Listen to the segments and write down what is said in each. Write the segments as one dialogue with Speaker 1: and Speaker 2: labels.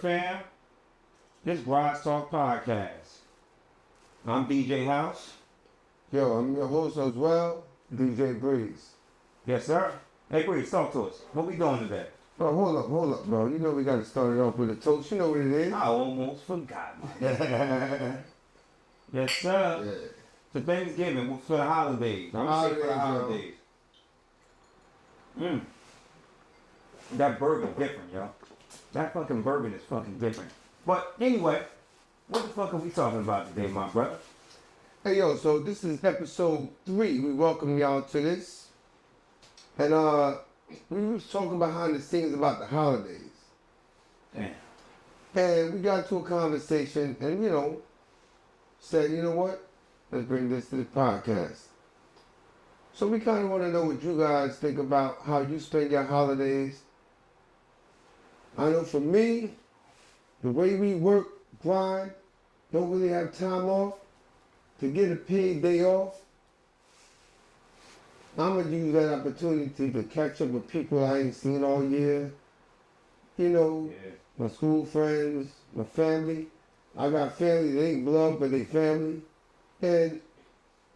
Speaker 1: fam? This Grind Talk Podcast. I'm DJ House.
Speaker 2: Yo, I'm your host as well, DJ Breeze.
Speaker 1: Yes, sir. Hey, Breeze, talk to us. What we doing today?
Speaker 2: Oh, hold up, bro. You know we gotta start it off with a toast. You know what it is?
Speaker 1: I almost forgot, man.
Speaker 2: Yeah.
Speaker 1: Yes, sir. For Thanksgiving, for the holidays. I'm gonna say for the holidays. That bourbon different, yo. That fucking bourbon is fucking different. But anyway, what the fuck are we talking about today, my brother?
Speaker 2: Hey, yo, so this is episode 3. We welcome y'all to this. And, we was talking behind the scenes about the holidays.
Speaker 1: Damn.
Speaker 2: And we got to a conversation and, said, you know what? Let's bring this to the podcast. So we kind of want to know what you guys think about how you spend your holidays. I know for me, the way we work, grind, don't really have time off, to get a paid day off, I'm going to use that opportunity to catch up with people I ain't seen all year. My school friends, my family. I got family, they ain't blood, but they family. And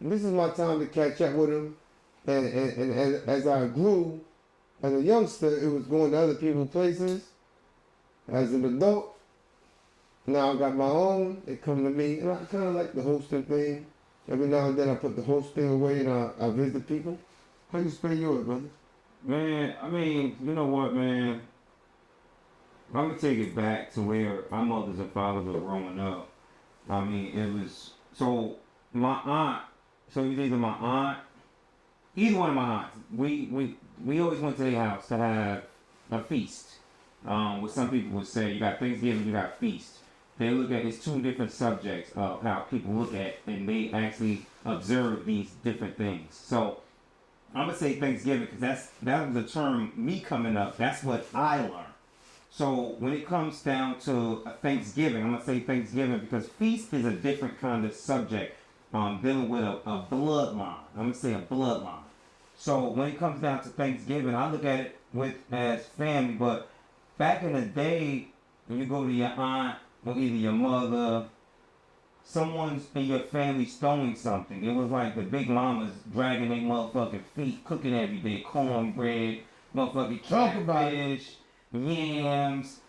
Speaker 2: this is my time to catch up with them. And as I grew, as a youngster, it was going to other people's places. As an adult, now I got my own. They come to me, and I kind of like the hosting thing. Every now and then I put the hosting away and I visit people. How you spend yours, brother?
Speaker 1: Man, I mean, you know what, man? I'm gonna take it back to where our mothers and fathers were growing up. I mean, it was so my aunt. So it was either my aunt, either one of my aunts. We always went to their house to have a feast. What some people would say, you got Thanksgiving, you got feast. They look at it's two different subjects of how people look at and they actually observe these different things. So I'm gonna say Thanksgiving because that was the term me coming up. That's what I learned. So when it comes down to Thanksgiving, I'm gonna say Thanksgiving because feast is a different kind of subject. Dealing with a bloodline. I'm gonna say a bloodline. So when it comes down to Thanksgiving, I look at it as family. But back in the day, when you go to your aunt or either your mother, someone's in your family throwing something. It was like the big mamas dragging their motherfucking feet, cooking every day, cornbread, motherfucking catfish, yams,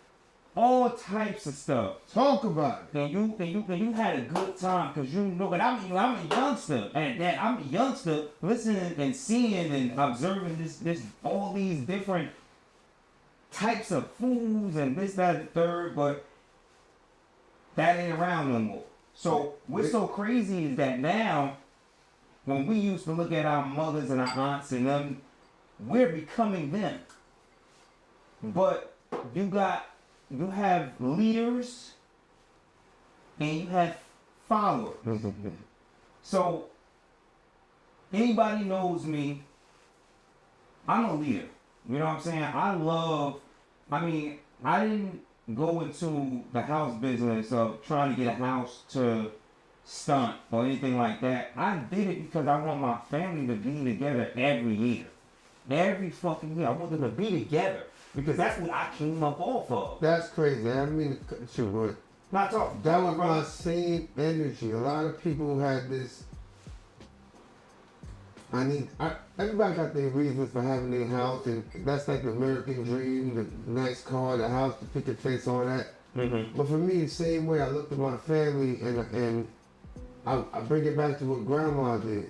Speaker 1: all types of stuff.
Speaker 2: Talk about it.
Speaker 1: Then you had a good time because you know that I'm a youngster and that I'm a youngster listening and seeing and observing this all these different types of foods and this, that, and the third, but that ain't around no more. So what's so crazy is that now, when we used to look at our mothers and our aunts and them, we're becoming them. But you have leaders and you have followers. So anybody knows me, I'm a leader. You know what I'm saying? I didn't go into the house business of trying to get a house to stunt or anything like that. I did it because I want my family to be together every year. Every fucking year. I want them to be together because that's what I came up off of.
Speaker 2: That's crazy. I mean, sure,
Speaker 1: Not talking.
Speaker 2: that was my same energy. A lot of people had this. Everybody got their reasons for having their house, and that's like the American dream, the nice car, the house, the picket fence, all that.
Speaker 1: Mm-hmm.
Speaker 2: But for me, the same way I looked at my family, and I bring it back to what Grandma did.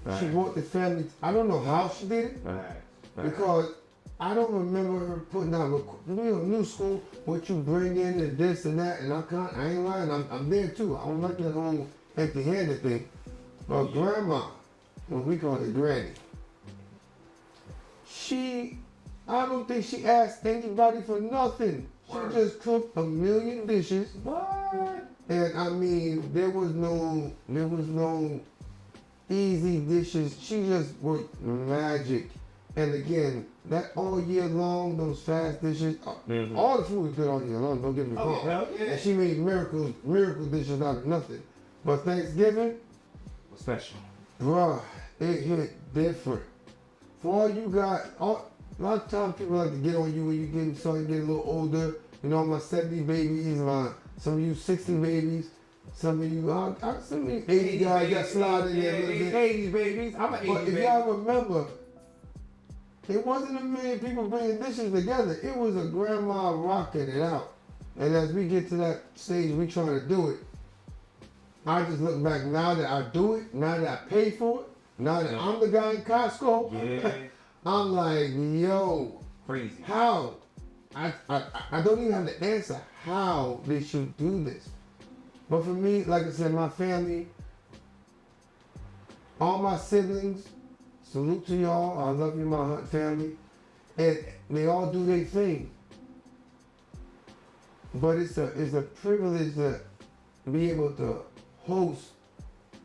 Speaker 2: Right. She brought the family. I don't know how she did it,
Speaker 1: Right.
Speaker 2: because I don't remember her putting out new school, what you bring in and this and that, and I ain't lying, I'm there too. I don't like that whole empty-handed thing. But Grandma, what we call it Granny, I don't think she asked anybody for nothing. She just cooked a million dishes.
Speaker 1: What?
Speaker 2: And I mean, there was no easy dishes. She just worked magic. And again, that all year long, those fast dishes, all the food was good all year long, don't get me wrong.
Speaker 1: Hell yeah.
Speaker 2: And she made miracle dishes out of nothing. But Thanksgiving,
Speaker 1: Special.
Speaker 2: bruh, it hit different. For all you got, a lot of times people like to get on you when you're getting starting to get a little older. You know, my 70 babies, some of you 60 babies, some of you, some of you 80 guys got slide in there a little bit.
Speaker 1: 80s babies. I'm an 80s
Speaker 2: But if
Speaker 1: baby.
Speaker 2: y'all remember, it wasn't a million people bringing dishes together. It was a grandma rocking it out. And as we get to that stage, we trying to do it. I just look back now that I do it, now that I pay for it, now that I'm the guy in Costco.
Speaker 1: Yeah.
Speaker 2: I'm like, yo,
Speaker 1: Crazy.
Speaker 2: how? I don't even have the answer how they should do this. But for me, like I said, my family, all my siblings, salute to y'all. I love you, my Hunt family. And they all do their thing. But it's a privilege to be able to host.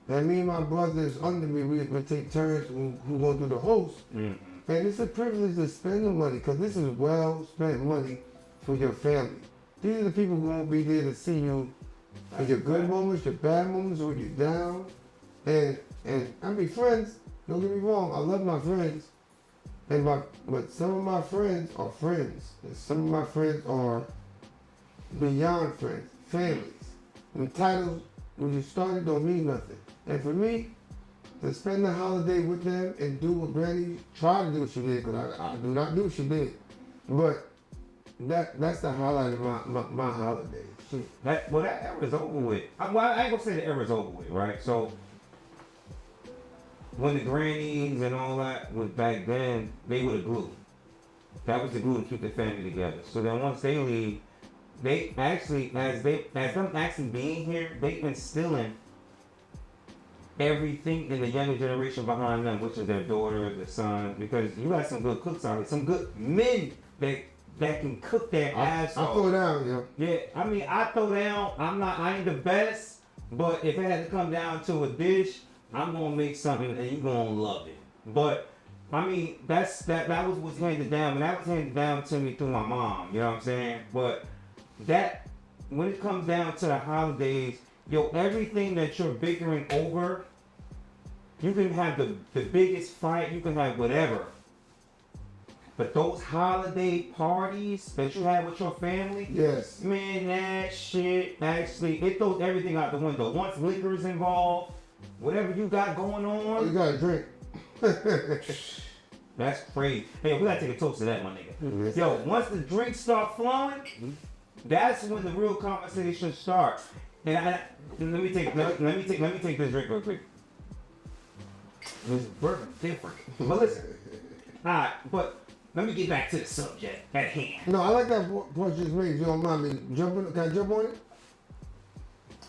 Speaker 2: And me and my brothers under me, we take turns who gonna do the host.
Speaker 1: Mm.
Speaker 2: And it's a privilege to spend the money, because this is well spent money for your family. These are the people who won't be there to see you in your good moments, your bad moments, when you're down. And I mean, friends, don't get me wrong, I love my friends. But some of my friends are friends. And some of my friends are beyond friends, families. And titles, when you started, don't mean nothing. And for me, to spend the holiday with them and do what Granny tried to do what she did, because I do not do what she did. But that's the highlight of my holidays.
Speaker 1: That era's over with. Well, I ain't gonna say the era's over with, right? So when the grannies and all that was back then, they were the glue. That was the glue to keep the family together. So then once they leave, they actually, as them actually being here, they instilling everything in the younger generation behind them, which is their daughter, their son, because you got some good cooks out there, some good men that can cook their ass
Speaker 2: I
Speaker 1: off.
Speaker 2: throw down, yo.
Speaker 1: Yeah, I mean, I throw down. I ain't the best, but if it had to come down to a dish, I'm gonna make something and you gonna love it. But I mean, that was what's handed down, and that was handed down to me through my mom. You know what I'm saying? But that, when it comes down to the holidays, yo, everything that you're bickering over, you can have the biggest fight, you can have whatever. But those holiday parties that you have with your family,
Speaker 2: Yes.
Speaker 1: man, that shit actually, it throws everything out the window. Once liquor is involved, whatever you got going
Speaker 2: You
Speaker 1: on,
Speaker 2: gotta drink.
Speaker 1: that's crazy. Hey, we gotta take a toast to that, my nigga.
Speaker 2: Yes.
Speaker 1: Yo, once the drinks start flowing, that's when the real conversation starts. And let me take this drink real quick. It's bourbon different. But listen, alright, but let me get back to the subject at hand.
Speaker 2: No, I like that point you just made. If you don't mind me jumping, can I jump on it?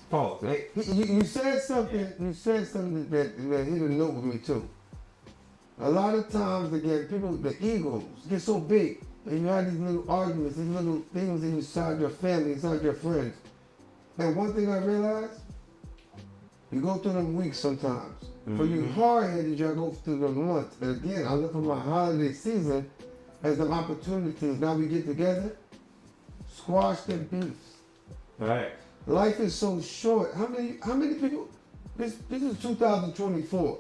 Speaker 1: Pause. Hey,
Speaker 2: You said something. You said something that hit a note with me too. A lot of times, again, people, the egos get so big, and you have these little arguments, these little things inside your family, inside your friends. And one thing I realized, you go through them weeks sometimes. For you hard-headed, you go through them months. And again, I look at my holiday season as an opportunity. Now we get together, squash them beefs.
Speaker 1: alright.
Speaker 2: Life is so short. How many people? This is 2024.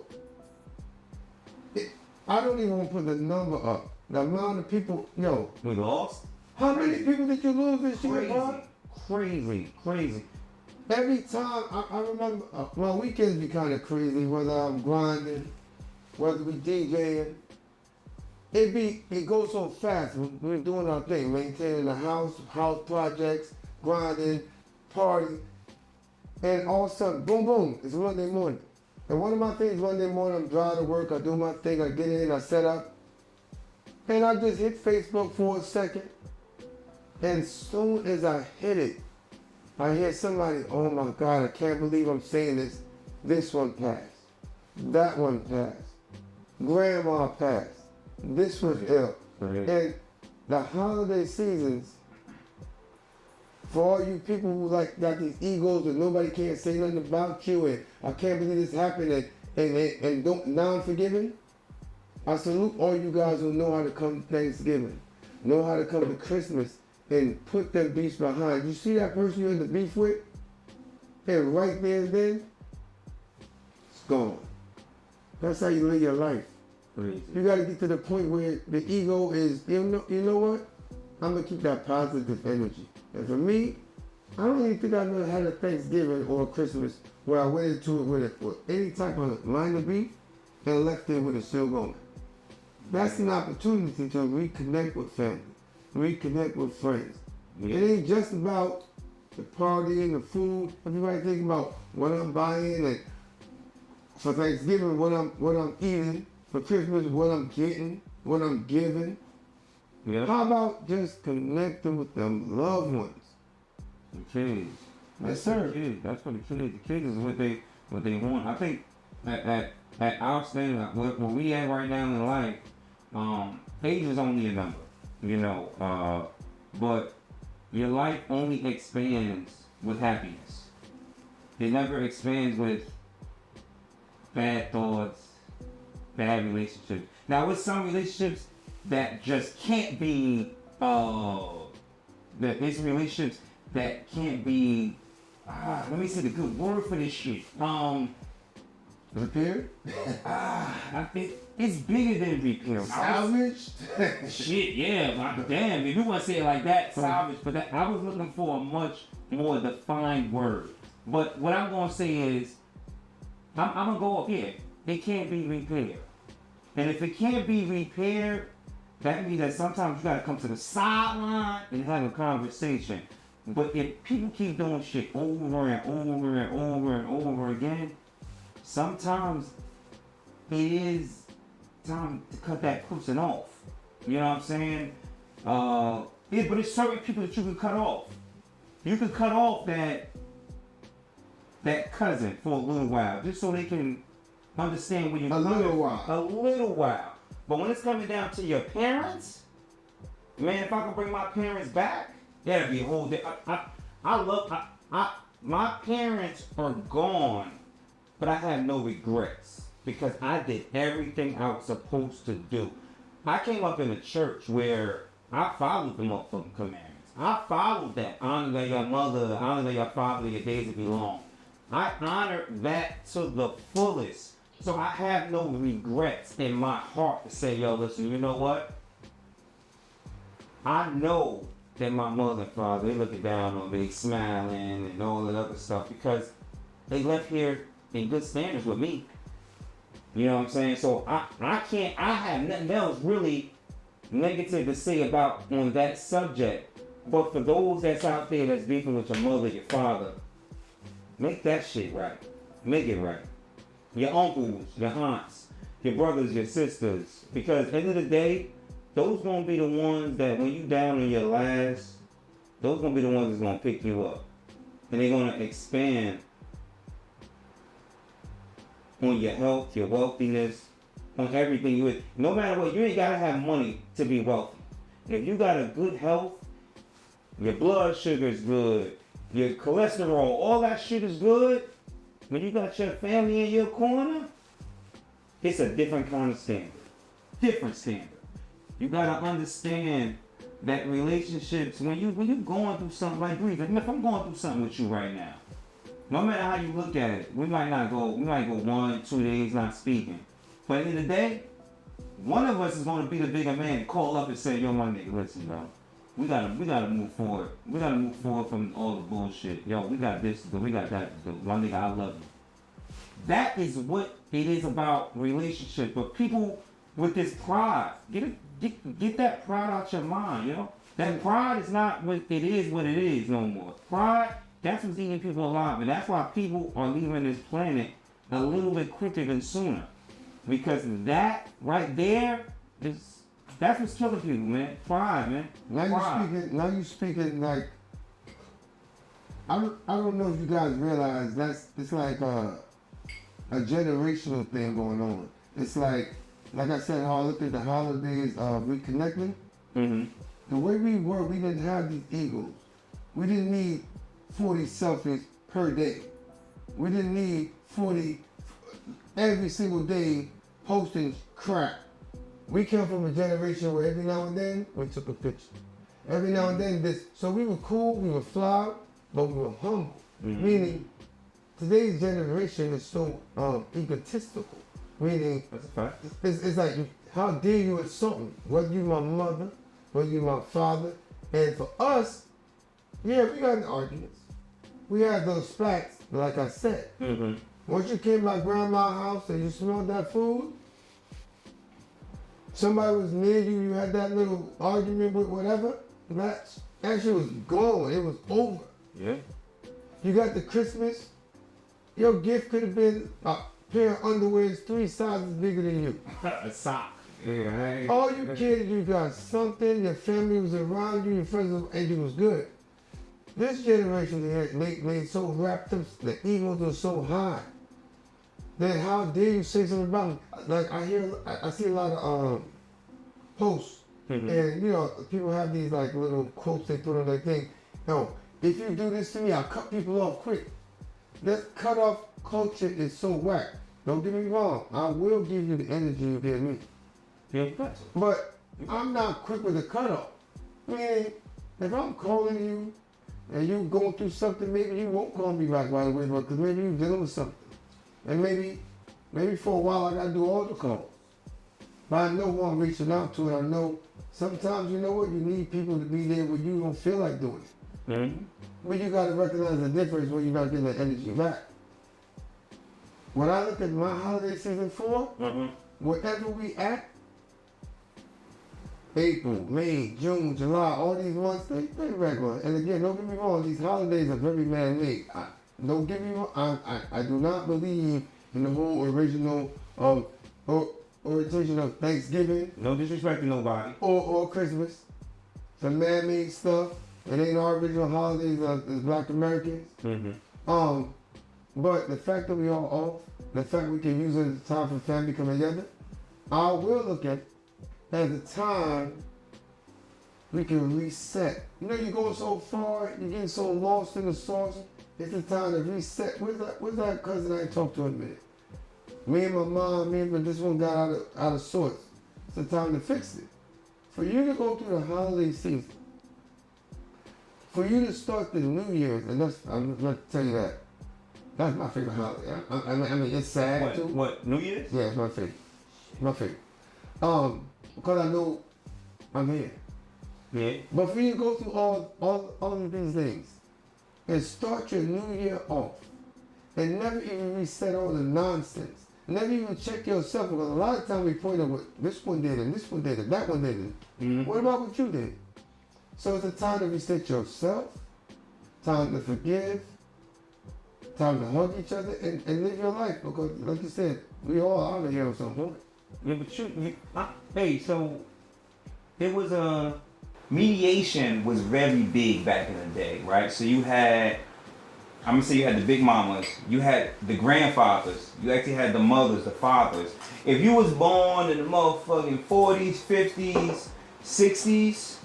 Speaker 2: I don't even want to put the number up. The amount of people, yo.
Speaker 1: We lost?
Speaker 2: How many people did you lose this year,
Speaker 1: Crazy.
Speaker 2: bro?
Speaker 1: Crazy.
Speaker 2: Every time I remember, my weekends be kind of crazy. Whether I'm grinding, whether we DJing, it goes so fast. We're doing our thing, maintaining the house projects, grinding, party, and all of a sudden, boom, boom, it's Monday morning. And one of my things, Monday morning, I'm driving to work, I do my thing, I get in, I set up, and I just hit Facebook for a second, and soon as I hit it, I hear somebody, oh my God, I can't believe I'm saying this. This one passed. That one passed. Grandma passed. This was ill.
Speaker 1: Right.
Speaker 2: And the holiday seasons, for all you people who got these egos and nobody can't say nothing about you, and I can't believe this happened, and don't now I'm forgiven. I salute all you guys who know how to come to Thanksgiving, know how to come to Christmas, and put them beefs behind. You see that person you're in the beef with, and right there and then, it's gone. That's how you live your life.
Speaker 1: Crazy.
Speaker 2: You got to get to the point where the ego is, you know what? I'm gonna keep that positive energy. And for me, I don't even think I've ever had a Thanksgiving or a Christmas where I went into it with any type of line of beef and left it with it still going. That's an opportunity to reconnect with family, reconnect with friends. It ain't just about the party and the food. Everybody think about what I'm buying and for Thanksgiving what I'm eating, for Christmas what I'm getting, what I'm giving.
Speaker 1: Yeah.
Speaker 2: How about just connecting with them loved ones?
Speaker 1: The kids.
Speaker 2: Yes, sir.
Speaker 1: The kids. That's what the kids. The kids is what they want. I think at our standard, where we at right now in life, age is only a number, you know. But your life only expands with happiness. It never expands with bad thoughts, bad relationships. Now, with some relationships that just can't be, there's relationships that can't be, let me say the good word for this shit.
Speaker 2: Repaired?
Speaker 1: It's bigger than repair.
Speaker 2: Salvaged?
Speaker 1: Shit, yeah, damn, if you want to say it like that, salvage, but that, I was looking for a much more defined word. But what I'm going to say is, I'm going to go up here. It can't be repaired. And if it can't be repaired, that means that sometimes you got to come to the sideline and have a conversation. But if people keep doing shit over and over and over and over again, sometimes it is time to cut that person off. You know what I'm saying? But it's certain people that you can cut off. You can cut off that cousin for a little while, just so they can understand where you're
Speaker 2: A little while.
Speaker 1: A little while. But when it's coming down to your parents, man, if I can bring my parents back, that'd be a whole day. My parents are gone, but I have no regrets because I did everything I was supposed to do. I came up in a church where I followed the motherfucking commandments. I followed that. Honor your mother, honor your father, your days will be long. I honored that to the fullest. So I have no regrets in my heart to say, yo, listen, you know what? I know that my mother and father, they looking down on me, smiling and all that other stuff because they left here in good standards with me. You know what I'm saying? So I have nothing else really negative to say about on that subject. But for those that's out there that's beefing with your mother, your father, make that shit right. Make it right. Your uncles, your aunts, your brothers, your sisters. Because at the end of the day, those gonna be the ones that when you down in your last, those gonna be the ones that's gonna pick you up. And they're gonna expand on your health, your wealthiness, on everything you. No matter what, you ain't gotta have money to be wealthy. If you got a good health, your blood sugar is good, your cholesterol, all that shit is good. When you got your family in your corner, it's a different kind of standard. Different standard. You gotta understand that relationships, when you going through something like breathing, if I'm going through something with you right now, no matter how you look at it, we might go 1, 2 days not speaking. But at the end of the day, one of us is gonna be the bigger man, call up and say, yo, my nigga, listen, bro. We gotta move forward. We gotta move forward from all the bullshit. Yo, we got this, we got that. My nigga, I love you. That is what it is about relationship. But people with this pride, get that pride out your mind, you know? That pride is not what it is no more. Pride, that's what's eating people alive. And that's why people are leaving this planet a little bit quicker than sooner. Because that right there that's what's killing people, man. Pride, man.
Speaker 2: Now you speaking like I don't know if you guys realize it's like a generational thing going on. It's like I said, how I look at the holidays reconnecting.
Speaker 1: Mm-hmm.
Speaker 2: The way we were, we didn't have these egos. We didn't need 40 selfies per day. We didn't need 40 every single day posting crap. We come from a generation where every now and then we took a picture. Every now and then this. So we were cool, we were flawed, but we were humble.
Speaker 1: Mm-hmm.
Speaker 2: Meaning, today's generation is so egotistical. Meaning,
Speaker 1: That's a fact.
Speaker 2: it's like, how dare you insult me? Whether you my mother, whether you my father, And for us, yeah, we got in arguments. We had those spats, like I said.
Speaker 1: Mm-hmm.
Speaker 2: Once you came to my grandma's house and you smelled that food, somebody was near you, you had that little argument with whatever, that shit was gone. It was over.
Speaker 1: Yeah.
Speaker 2: You got the Christmas, your gift could have been a pair of underwears 3 sizes bigger than you.
Speaker 1: A sock. Yeah.
Speaker 2: All you kids, you got something, your family was around you, your friends, and you was good. This generation, they so wrapped up, the egos are so high. Then how dare you say something about me? Like I see a lot of posts,
Speaker 1: Mhm.
Speaker 2: and you know, people have these like little quotes they put on their thing. No, if you do this to me, I'll cut people off quick. That cut off culture is so whack. Don't get me wrong, I will give you the energy you give me.
Speaker 1: Yeah.
Speaker 2: But I'm not quick with the cutoff. Meaning, if I'm calling you and you going through something, maybe you won't call me back right away, because maybe you're dealing with something. And maybe for a while I gotta do all the calls. But I know who I'm reaching out to, and I know sometimes, you know what, you need people to be there when you don't feel like doing it.
Speaker 1: Mm-hmm.
Speaker 2: But you gotta recognize the difference when you're not getting the energy back. When I look at my holiday season 4,
Speaker 1: Mm-hmm.
Speaker 2: wherever we at, April, May, June, July, all these months, they regular. And again, don't get me wrong, these holidays are very man-made. Don't get me wrong, I do not believe in the whole original orientation of Thanksgiving
Speaker 1: No disrespect to nobody.
Speaker 2: or Christmas. Some man-made stuff. It ain't our original holidays as Black Americans.
Speaker 1: Mm-hmm.
Speaker 2: But the fact that we all off, the fact we can use it as a time for family coming together, I will look at it as a time we can reset. You know, you're going so far, you're getting so lost in the sauce. It's a time to reset. Where's that cousin I ain't talked to in a minute? Me and my mom, but this one got out of sorts. It's a time to fix it. For you to go through the holiday season, for you to start the New Year's, and I'm going to tell you that. That's my favorite holiday. I mean, it's sad too.
Speaker 1: What? New Year's?
Speaker 2: Yeah, it's my favorite. My favorite. Because I know I'm here.
Speaker 1: Yeah.
Speaker 2: But for you to go through all of these things and start your new year off and never even reset all the nonsense, never even check yourself, because a lot of times we point out what this one did and this one did and that one did.
Speaker 1: Mm-hmm.
Speaker 2: What about what you did? So it's a time to reset yourself, time to forgive, time to hug each other and live your life, because like you said, we all out of here or something.
Speaker 1: Yeah, but hey, so there was mediation was very big back in the day, right? So you had, I'm gonna say you had the big mamas, you had the grandfathers, you actually had the mothers, the fathers. If you was born in the motherfucking 40s, 50s, 60s,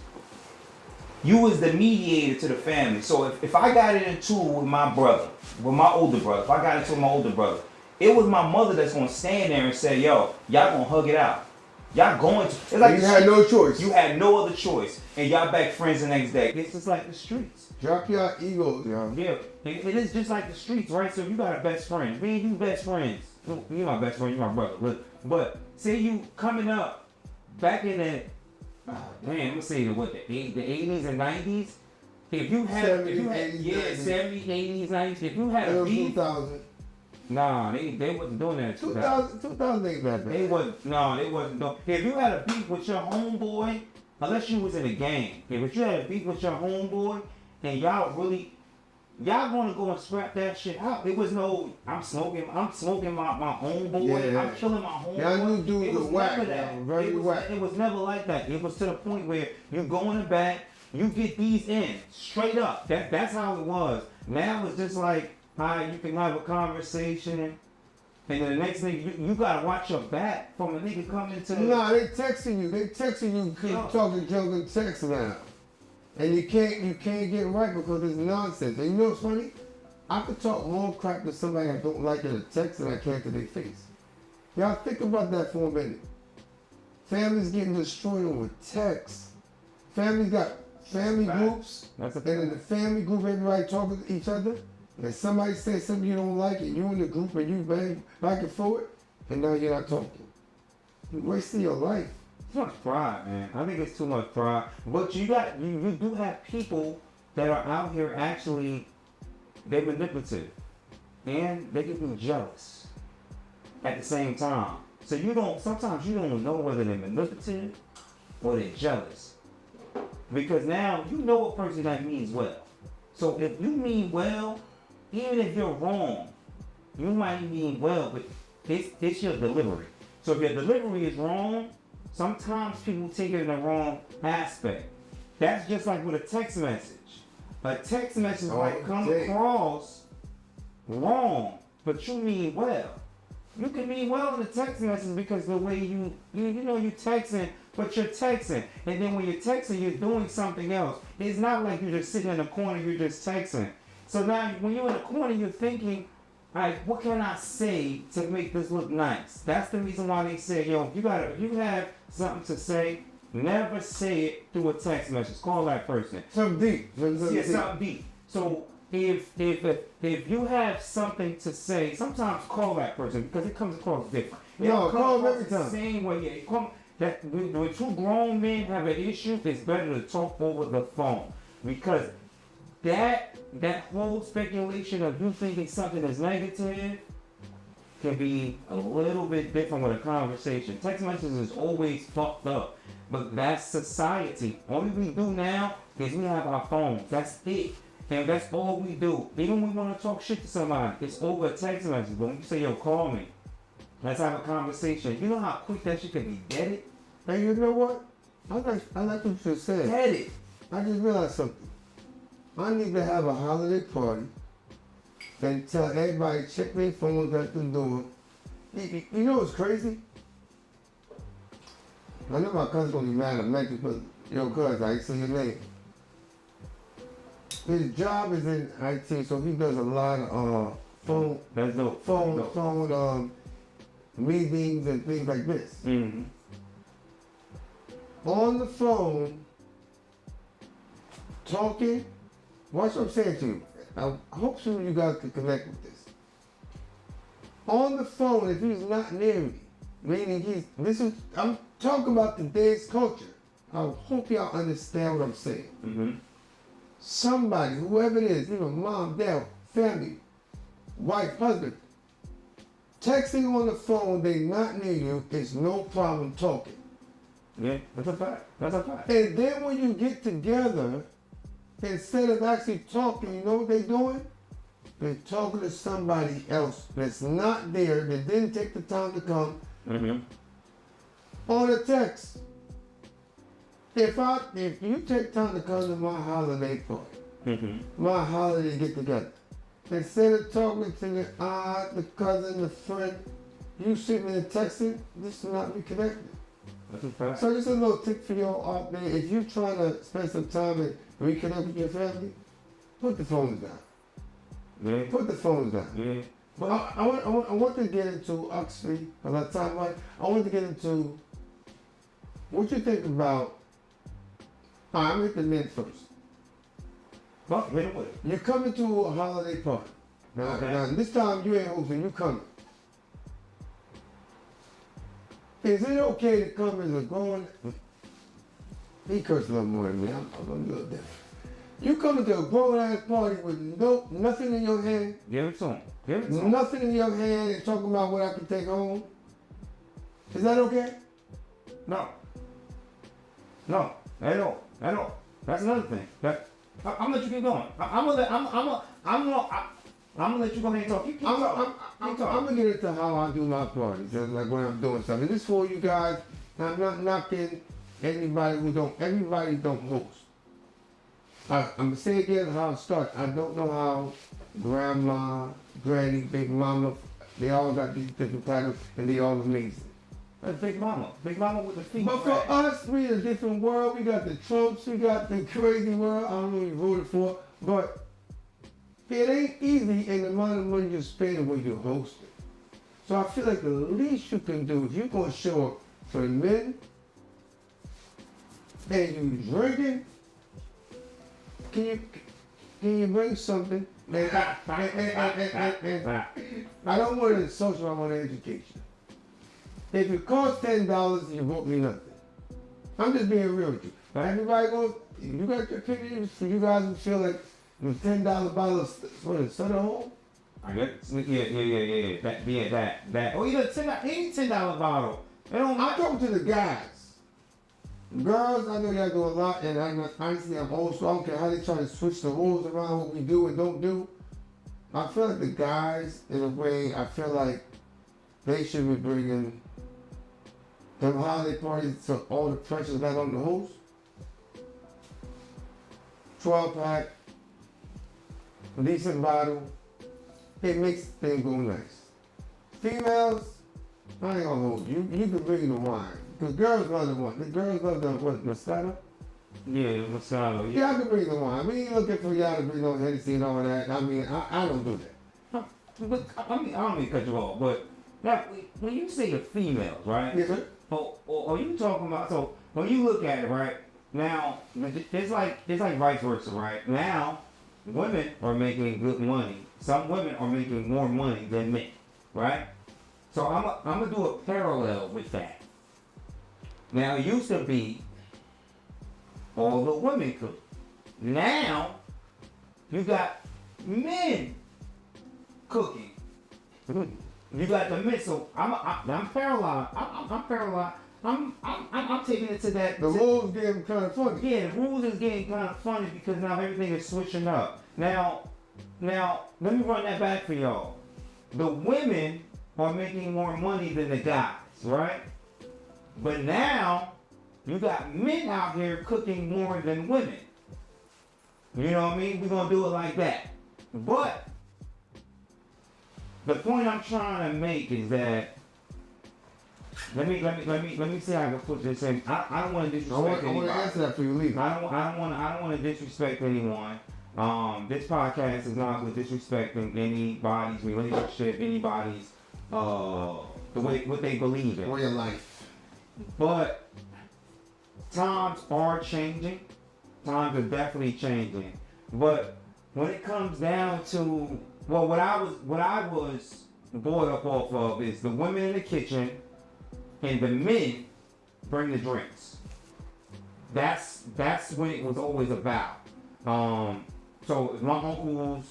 Speaker 1: you was the mediator to the family. So if I got into it with my brother, with my older brother, if I got into it with my older brother, it was my mother that's gonna stand there and say, yo, y'all gonna hug it out. Y'all going to. It's like
Speaker 2: you had no choice.
Speaker 1: You had no other choice. And y'all back friends the next day. It's just like the streets.
Speaker 2: Drop your egos, y'all.
Speaker 1: Yeah. It is just like the streets, right? So if you got a best friend, me and you best friends. You my best friend, you my brother. But say you coming up back in the, I'm gonna say the 80s and 90s. If you had, 70s, 80s, 90s. If you had a beef,
Speaker 2: 2000.
Speaker 1: nah, they wasn't doing that.
Speaker 2: 2000 ain't that bad.
Speaker 1: They wasn't doing. If you had a beef with your homeboy, unless you was in a gang, if you had a beef with your homeboy and y'all gonna go and scrap that shit out. It was no, I'm smoking my homeboy,
Speaker 2: Yeah.
Speaker 1: I'm killing my homeboy.
Speaker 2: Y'all knew dudes
Speaker 1: It was
Speaker 2: were whack,
Speaker 1: never that.
Speaker 2: yo, very whack.
Speaker 1: It was never like that. It was to the point where you go in the back, you get these in, straight up. That's how it was. Now it's just like, hi, you can have a conversation, and then the next thing you gotta watch your back from a nigga coming to.
Speaker 2: Nah, they texting you. Keep talking, joking, text now. And you can't get right because it's nonsense. And you know what's funny? I could talk more crap to somebody I don't like in a text than I can to their face. Y'all think about that for a minute. Families getting destroyed over text. Families got family groups.
Speaker 1: That's a
Speaker 2: And in the family group, everybody talking to each other. And somebody says something you don't like, and you in the group and you bang back and forth, and now you're not talking. You're wasting your life
Speaker 1: too much pride, man. I think it's too much pride. But you do have people that are out here actually, they're manipulative. And they can be jealous at the same time. So sometimes you don't know whether they're manipulative or they're jealous. Because now you know a person that means well. So if you mean well, even if you're wrong, you might mean well, but it's your delivery. So if your delivery is wrong, sometimes people take it in the wrong aspect. That's just like with a text message. A text message might come across wrong, but you mean well. You can mean well in the text message because the way you texting, but you're texting, and then when you're texting, you're doing something else. It's not like you're just sitting in the corner, you're just texting. So now when you're in the corner, you're thinking, all right, what can I say to make this look nice? That's the reason why they say, yo, if you have something to say, never say it through a text message. Call that person.
Speaker 2: Something deep.
Speaker 1: Something deep. So if you have something to say, sometimes call that person because it comes across different.
Speaker 2: Call them every time.
Speaker 1: The same way. That when two grown men have an issue, it's better to talk over the phone because that whole speculation of you thinking something is negative can be a little bit different with a conversation. Text messages is always fucked up, but that's society. All we do now is we have our phones. That's it. And that's all we do. Even when we want to talk shit to somebody, it's over a text message. But when you say, yo, call me, let's have a conversation. You know how quick that shit can be deaded?
Speaker 2: Hey, you know what? I like what you just said.
Speaker 1: Deaded.
Speaker 2: I just realized something. I need to have a holiday party and tell everybody check their phones at the door. You know what's crazy? I know my cousin's gonna be mad at me, but yo, cuz I see your name. His job is in IT, so he does a lot of phone meetings and things like this.
Speaker 1: Mm-hmm.
Speaker 2: On the phone, talking. Watch what I'm saying to you. I hope soon you guys can connect with this. On the phone, if he's not near me, meaning I'm talking about today's culture. I hope y'all understand what I'm saying.
Speaker 1: Mm-hmm.
Speaker 2: Somebody, whoever it is, mom, dad, family, wife, husband, texting on the phone, they not near you, it's no problem talking.
Speaker 1: Yeah, that's a fact. That's a fact.
Speaker 2: And then when you get together, instead of actually talking, you know what they're doing? They're talking to somebody else that's not there, that didn't take the time to come, on a text. If you take time to come to my holiday party, my holiday get together, instead of talking to the aunt, the cousin, the friend, you sitting there texting, this will not be connected.
Speaker 1: That's a fact.
Speaker 2: So just a little tip for y'all out there. If you're trying to spend some time and reconnect with your family, put the phones down.
Speaker 1: Yeah.
Speaker 2: Put the phones down.
Speaker 1: Yeah.
Speaker 2: But I want to get into, actually, a lot of time, I want to get into what you think about. All right, I'm with the men first.
Speaker 1: Well, hit it with it.
Speaker 2: You're coming to a holiday party. Now, this time you ain't hosting, you coming. Is it okay to come as a grown? He cursed a little more than me. I'm gonna do it different. You coming to a grown ass party with nothing in your hand,
Speaker 1: Give it to him. Give it to him.
Speaker 2: nothing in your hand, and talking about what I can take home. Is that okay?
Speaker 1: No. No. At all. At all. That's another thing. I'm gonna let you keep going. I'm gonna let you go ahead and talk.
Speaker 2: I'm gonna get into how I do my parties, just like when I'm doing something. This is for you guys. I'm not knocking everybody don't host. I'm gonna say again how it starts. I don't know how grandma, granny, big mama, they all got these different titles and they all amazing.
Speaker 1: That's Big Mama. Big Mama with the feet.
Speaker 2: But for us, we in a different world. We got the Trumps, we got the crazy world. I don't know who you voted for, but it ain't easy in the amount of money you spend when you're hosting. So I feel like the least you can do, if you're gonna show up for the men and you drinking, can you bring something? And I don't want to social, I want education. If it costs $10, you won't be nothing. I'm just being real with you. Everybody goes, you got your opinions for you guys who feel like the $10 bottle of soda home?
Speaker 1: I guess, that. Oh, either any $10 bottle. It don't
Speaker 2: I'm
Speaker 1: matter.
Speaker 2: talking to the guys. Girls, I know y'all do a lot, and honestly, I'm old, so I don't care how they try to switch the rules around what we do and don't do. I feel like the guys, in a way, I feel like they should be bringing them holiday parties so all the pressure's not on the host. 12-pack, decent bottle. It makes things go nice. Females, I ain't gonna hold you. You can bring the wine. The girls love the wine. The girls love the Moscato.
Speaker 1: Yeah, Masala.
Speaker 2: Yeah, I can bring the wine. We ain't looking for y'all to bring no Hennessy and all that. I mean, I don't do that.
Speaker 1: But I mean, I don't mean to cut you off, but now when you say the females, right?
Speaker 2: Yes, sir.
Speaker 1: Or you talking about, so when you look at it, right? Now, it's like vice versa, right? Now, women are making good money. Some women are making more money than men, right? So I'm gonna do a parallel with that. Now, it used to be all the women cook. Now, you got men cooking. You got the men. So I'm paralyzed. I'm paralyzed. I'm taking it to that.
Speaker 2: The rules getting kind of funny.
Speaker 1: Yeah, the rules is getting kind of funny because now everything is switching up. Now, let me run that back for y'all. The women are making more money than the guys, right? But now, you got men out here cooking more than women. You know what I mean? We're gonna do it like that. But the point I'm trying to make is that let me see how I can put this in. I don't want to disrespect
Speaker 2: I
Speaker 1: anybody.
Speaker 2: want to answer that for you leave.
Speaker 1: I don't want to disrespect anyone. This podcast is not with disrespecting anybody's relationship, anybody's the way what they believe in.
Speaker 2: For your life.
Speaker 1: But times are changing. Times are definitely changing. But when it comes down to what I was brought up off of is the women in the kitchen and the men bring the drinks. That's what it was always about. So my uncles,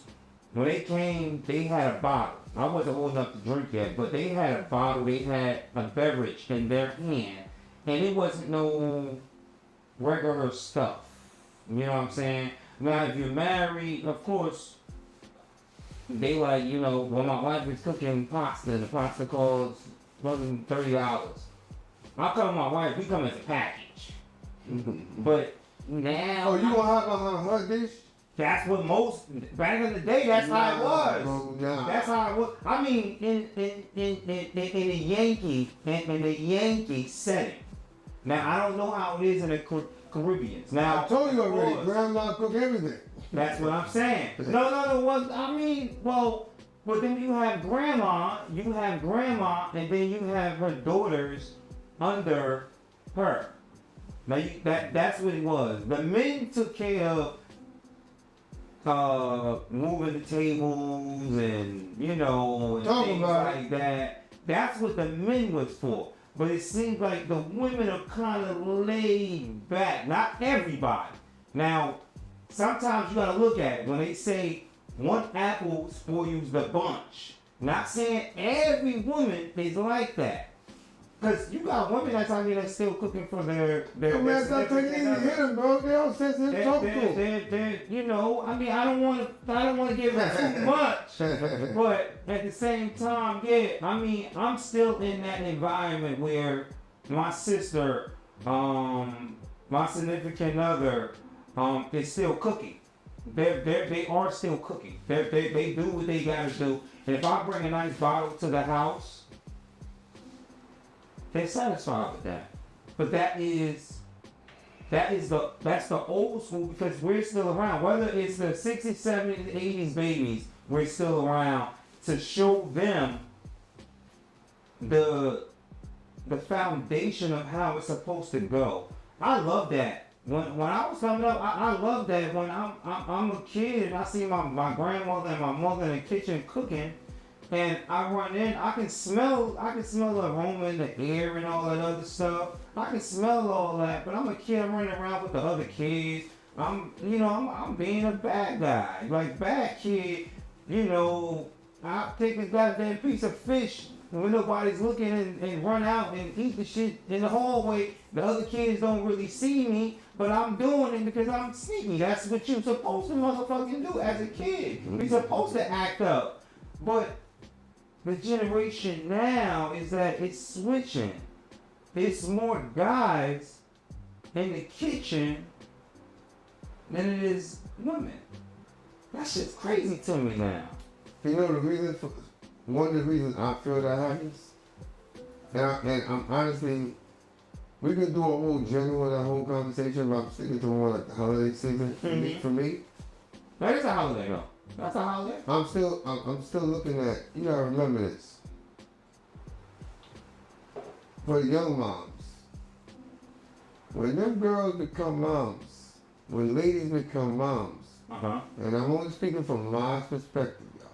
Speaker 1: when they came, they had a bottle. I wasn't old enough to drink yet, but they had a bottle, they had a beverage in their hand, and it wasn't no regular stuff. You know what I'm saying? Now, if you're married, of course, they like, you know, when my wife is cooking pasta, the pasta costs $30. I'll come with my wife, we come as a package. But now,
Speaker 2: Oh, you gonna have her dish?
Speaker 1: that's what most back in the day. That's how it was.
Speaker 2: Bro, nah.
Speaker 1: That's how it was. I mean, in the Yankee setting. Now I don't know how it is in the Caribbean. Now
Speaker 2: I told you
Speaker 1: of
Speaker 2: already,
Speaker 1: course,
Speaker 2: grandma cook everything.
Speaker 1: that's what I'm saying. No. Well, I mean, but then you have grandma, and then you have her daughters under her. Now that's what it was. The men took care of moving the tables and and
Speaker 2: Talk
Speaker 1: things
Speaker 2: about
Speaker 1: like that. That's what the men was for. But it seems like the women are kind of laid back. Not everybody. Now, sometimes you gotta look at it. When they say one apple spoils the bunch. Not saying every woman is like that. Cause you got women that's out here that's still cooking for their
Speaker 2: Oh, man, stop taking it easy. Hit him, bro. They don't sense him. Talk to him.
Speaker 1: I mean, I don't want to give them too much, but at the same time, yeah, I mean, I'm still in that environment where my sister, my significant other, is still cooking. They are still cooking. They do what they gotta do, and if I bring a nice bottle to the house, they're satisfied with that. But that's the old school because we're still around. Whether it's the 60s, 70s, 80s babies, we're still around to show them the foundation of how it's supposed to go. I love that. When I was coming up, I love that. When I'm a kid and I see my grandmother and my mother in the kitchen cooking, and I run in, I can smell the aroma in the air and all that other stuff. I can smell all that, but I'm a kid running around with the other kids. I'm being a bad guy, like bad kid. I take a goddamn piece of fish when nobody's looking and run out and eat the shit in the hallway. The other kids don't really see me, but I'm doing it because I'm sneaky. That's what you're supposed to motherfucking do as a kid. You're supposed to act up. But the generation now is that it's switching. There's more guys in the kitchen than it is women. That shit's crazy to me now.
Speaker 2: You know one of the reasons I feel that happens, and I'm honestly, we could do a whole general that whole conversation, but I'm sticking to one like the holiday season for me.
Speaker 1: That is a holiday though. That's a holiday.
Speaker 2: I'm still looking at, you gotta remember this. For the young moms, when them girls become moms, when ladies become moms, and I'm only speaking from my perspective, y'all,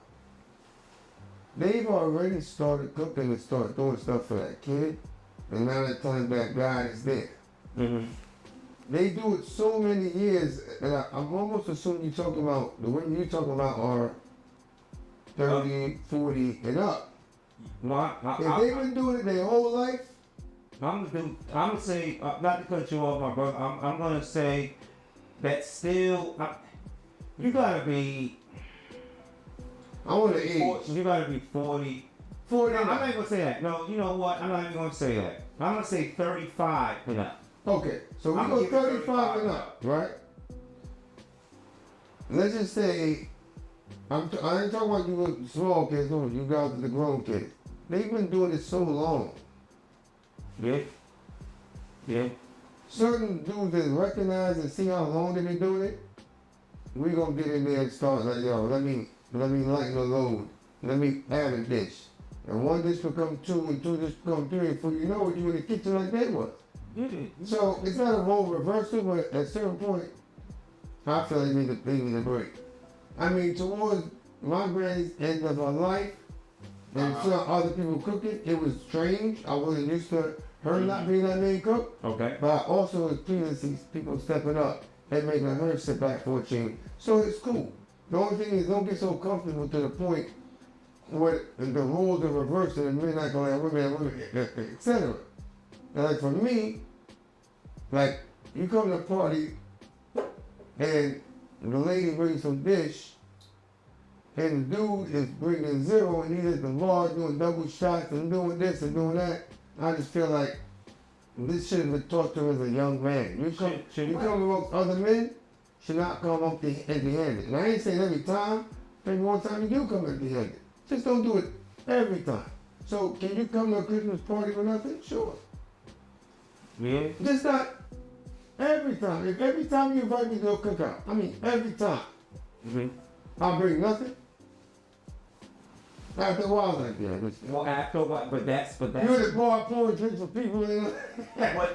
Speaker 2: they've already started cooking and started doing stuff for that kid, and now that time that guy is there. They do it so many years, and I'm almost assuming you're talking about, the women you're talking about are 30, 40 and up. If they've been doing it their whole life,
Speaker 1: I'm gonna say, not to cut you off, my brother. I'm gonna say that still, you gotta be.
Speaker 2: I want to age.
Speaker 1: You gotta be 40.
Speaker 2: 40
Speaker 1: No,
Speaker 2: and
Speaker 1: I'm
Speaker 2: up.
Speaker 1: not even gonna say that. No, you know what? I'm not even gonna say that. I'm gonna say 35 and up.
Speaker 2: Okay, so we
Speaker 1: I'm
Speaker 2: go
Speaker 1: giving
Speaker 2: 35 and up, right? Let's just say, I ain't talking about you small kids, no, you guys are the grown kids. They've been doing it so long.
Speaker 1: Yeah. Yeah.
Speaker 2: Certain dudes that recognize and see how long they've been doing it, we gonna get in there and start like, yo, let me lighten the load. Let me add a dish. And one dish become two, and two dish become three, and before you know it, you in the kitchen like they was. So it's not a role reversal, but at a certain point, I feel like they need a break. I mean, towards my granny's end of her life, and saw other people cooking, it was strange. I wasn't used to her not being that main cook.
Speaker 1: Okay.
Speaker 2: But I also experienced these people stepping up and making her sit back for a change. So it's cool. The only thing is, don't get so comfortable to the point where the roles are reversed and men not gonna have women, etc. And like for me, like you come to a party and the lady brings some dish and the dude is bringing zero and he's at the bar doing double shots and doing this and doing that. I just feel like this should have been taught to him as a young man. You come amongst other men, should not come up empty-handed. And I ain't saying every time, maybe one time you do come empty-handed. Just don't do it every time. So can you come to a Christmas party for nothing? Sure.
Speaker 1: Yeah.
Speaker 2: Just not every time. If every time you invite me to a cookout, I mean every time, I'll bring nothing. After a while, like, yeah,
Speaker 1: Well, after what? But that's.
Speaker 2: you're the bar pouring drinks for people.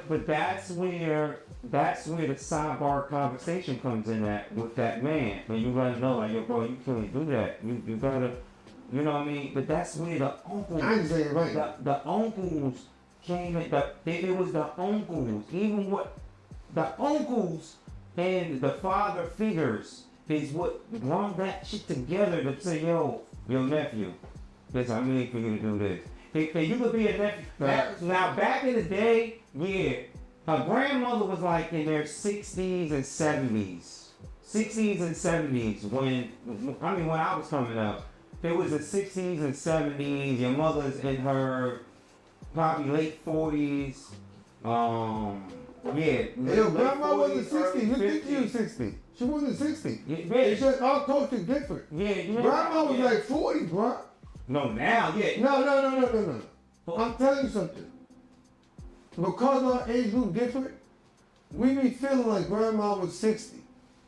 Speaker 1: But that's where the sidebar conversation comes in at with that man. And you gotta know, like, yo, bro, you can't do that. You gotta, you know what I mean? But that's where the uncles,
Speaker 2: I ain't saying right.
Speaker 1: the uncles came in. It was the uncles, even what the uncles and the father figures is what brought that shit together to say, yo, your nephew. Listen, I'm need for you to do this. Hey, you could be a nephew. Now, back in the day, yeah, her grandmother was like in their 60s and 70s. 60s and 70s when I was coming up. It was the 60s and 70s. Your mother's in her probably late 40s. Yeah.
Speaker 2: Your grandma wasn't 60. You think she
Speaker 1: 50s.
Speaker 2: was 60. She wasn't 60.
Speaker 1: Yeah,
Speaker 2: It's just our culture different.
Speaker 1: yeah.
Speaker 2: Grandma was
Speaker 1: yeah.
Speaker 2: like 40, bro.
Speaker 1: No, now, yeah.
Speaker 2: No. I'm telling you something. Because our age group different, we be feeling like grandma was 60.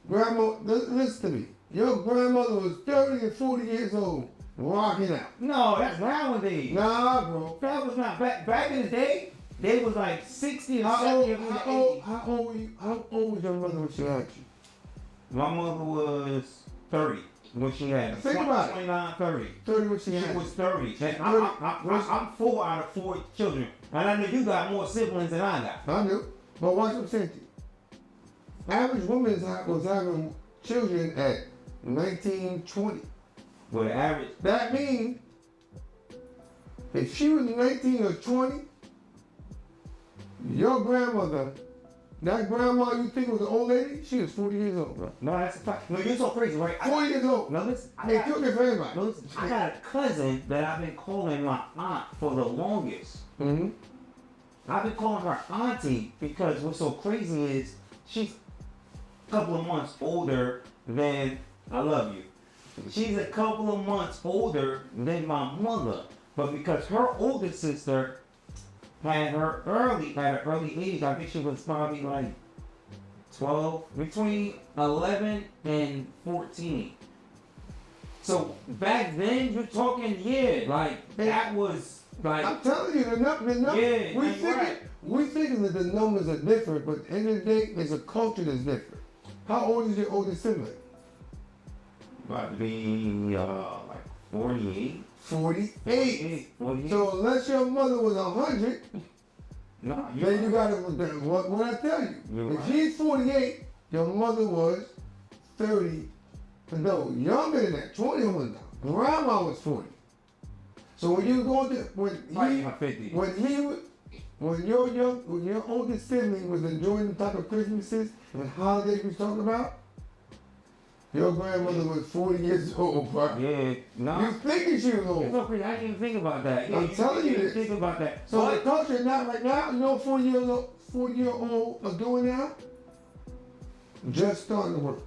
Speaker 2: Grandma, listen to me. Your grandmother was 30 and 40 years old, rocking out.
Speaker 1: No, that's nowadays.
Speaker 2: Nah, bro.
Speaker 1: That was not back in the day. They was like 60 and 70.
Speaker 2: How old was your mother when she had you?
Speaker 1: My mother was 30. when she had
Speaker 2: Think about it.
Speaker 1: 29, 30.
Speaker 2: 30 what she
Speaker 1: She
Speaker 2: had.
Speaker 1: was 30. And
Speaker 2: 30.
Speaker 1: I'm 4 out of 4 children. And I know you got more siblings than I got.
Speaker 2: I knew. But watch what I'm saying to you. Average woman was having children at 19, 20.
Speaker 1: Well, the average.
Speaker 2: That means if she was 19 or 20, your grandmother, that grandma you think was an old lady, she was 40 years old, bro.
Speaker 1: No, that's a fact. No, you're so crazy, right?
Speaker 2: 40 years old.
Speaker 1: No, listen.
Speaker 2: They took it for everybody.
Speaker 1: No, listen. I got a cousin that I've been calling my aunt for the longest.
Speaker 2: Mm-hmm.
Speaker 1: I've been calling her auntie because what's so crazy is she's a couple of months older than I love you. She's a couple of months older than my mother, but because her older sister had her early age, I think she was probably like 12, between 11 and 14. So back then, you're talking, yeah, like that was like.
Speaker 2: I'm telling you, the numbers.
Speaker 1: Yeah,
Speaker 2: we
Speaker 1: you're
Speaker 2: think
Speaker 1: right.
Speaker 2: we thinking that the numbers are different, but at the end of the day, it's a culture that's different. How old is your oldest sibling?
Speaker 1: About to be like 48.
Speaker 2: 48.
Speaker 1: 48.
Speaker 2: So unless your mother was 100,
Speaker 1: No,
Speaker 2: then you gotta. What I tell you?
Speaker 1: You're
Speaker 2: If
Speaker 1: right.
Speaker 2: she's 48, your mother was 30. No, younger than that. 21 now. Grandma was 40. So when you go to when your oldest sibling was enjoying the type of Christmases and holidays we talking about, your grandmother was 40 years old, bro.
Speaker 1: Yeah, no.
Speaker 2: You thinking she was
Speaker 1: It's
Speaker 2: old?
Speaker 1: so crazy. I didn't even think about that. Yeah,
Speaker 2: I'm telling you
Speaker 1: didn't
Speaker 2: this.
Speaker 1: think about that.
Speaker 2: So the
Speaker 1: But
Speaker 2: culture now, right now, you know, 4-year-old are doing now. Just starting to work.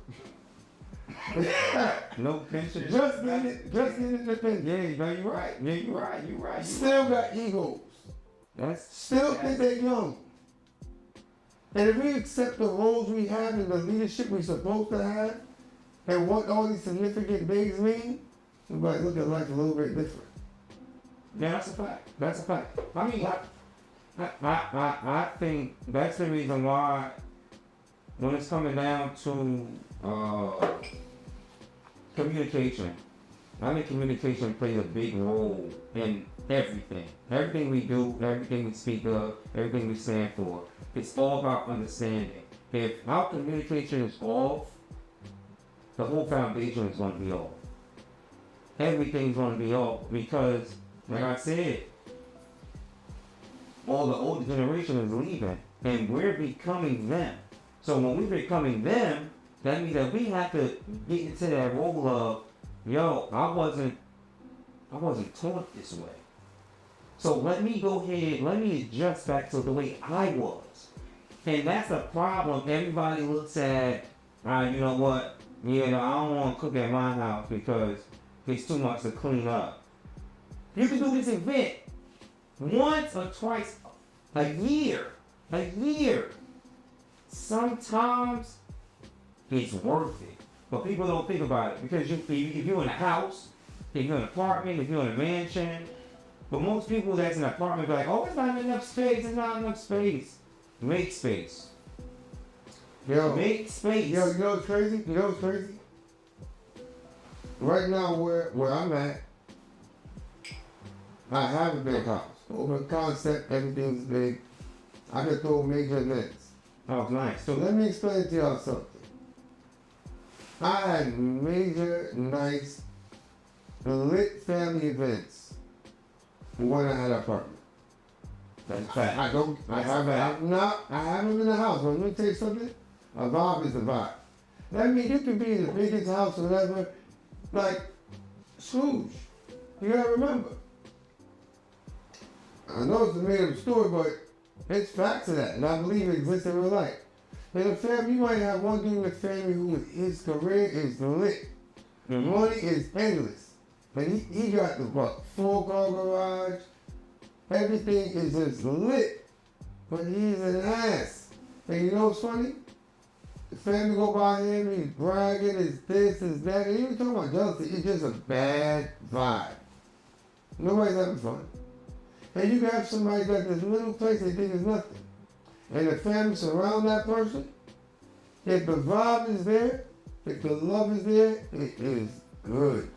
Speaker 1: no pension.
Speaker 2: just getting independent.
Speaker 1: Yeah, no, you're right. Yeah, you're right. You're right.
Speaker 2: Still got egos.
Speaker 1: That's
Speaker 2: Still think they're young. And if we accept the roles we have and the leadership we're supposed to have, and what all these significant days mean, we might look at life a little bit different.
Speaker 1: yeah, that's a fact. That's a fact. I mean, I think that's the reason why when it's coming down to communication, I think communication plays a big role in everything. Everything we do, everything we speak of, everything we stand for. It's all about understanding. If our communication is off, the whole foundation is going to be off. Everything's going to be off because, like I said, all the older generation is leaving and we're becoming them. So when we're becoming them, that means that we have to get into that role of, yo, I wasn't taught this way. So let me go ahead, let me adjust back to the way I was. And that's a problem. Everybody looks at, you know what? Yeah, no, I don't want to cook at my house because it's too much to clean up. You can do this event once or twice a year. A year. Sometimes it's worth it. But people don't think about it because if you're in a house, if you're in an apartment, if you're in a mansion, but most people that's in an apartment be like, oh, it's not enough space, it's not enough space. Make space.
Speaker 2: Yo,
Speaker 1: Make space.
Speaker 2: yo, you know what's crazy? You know what's crazy? Right now, where I'm at, I have a big house. Over concept, everything's big. I can throw major events.
Speaker 1: Oh, nice.
Speaker 2: So let me explain to y'all something. I had major, nice, lit family events when I had an apartment.
Speaker 1: That's fact.
Speaker 2: I haven't been in the house, but let me tell you something. A vibe is a vibe. That means you can be in the biggest house or whatever, like Scrooge. You gotta remember. I know it's a made up story, but it's facts of that, and I believe it exists in real life. In a family, you might have one dude in the family who his career is lit. The money is endless. And he got the full car garage. Everything is just lit. But he's an ass. And you know what's funny? The family go by him, he's bragging, it's this, it's that. And even talking about jealousy, it's just a bad vibe. Nobody's having fun. And you can have somebody got this little place they think is nothing. And the family surround that person. If the vibe is there, if the love is there, it is good.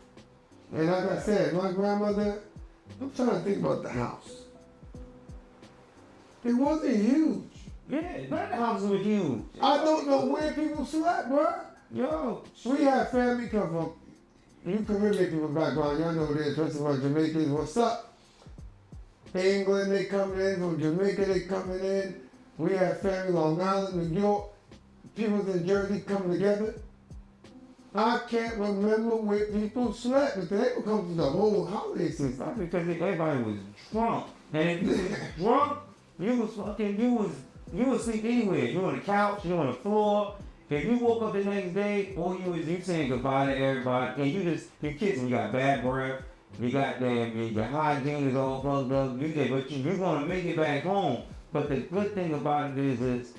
Speaker 2: And like I said, my grandmother, I'm trying to think about the house. It wasn't huge.
Speaker 1: Yeah, that house was huge.
Speaker 2: I don't know where people slept, bro.
Speaker 1: Yo,
Speaker 2: We had family come from, you Caribbean people background, y'all know this, first of all, Jamaicans, what's up? England, they coming in, from Jamaica, they coming in. We had family Long Island, New York, people in Jersey coming together. I can't remember where people slept, but they would come to the whole holiday season.
Speaker 1: that's because everybody was drunk. And if you was drunk, you was sleep anywhere. You on the couch, you on the floor. If you woke up the next day, all you saying goodbye to everybody, and you kissing, you got bad breath, you got your hygiene is all fucked up, you're gonna make it back home. But the good thing about it is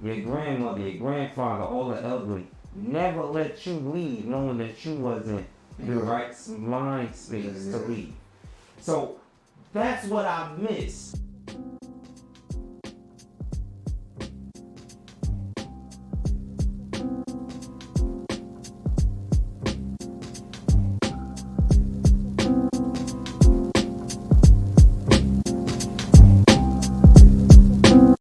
Speaker 1: your grandmother, your grandfather, all the elderly, never let you leave knowing that you wasn't the right mind space to leave. So that's what I miss.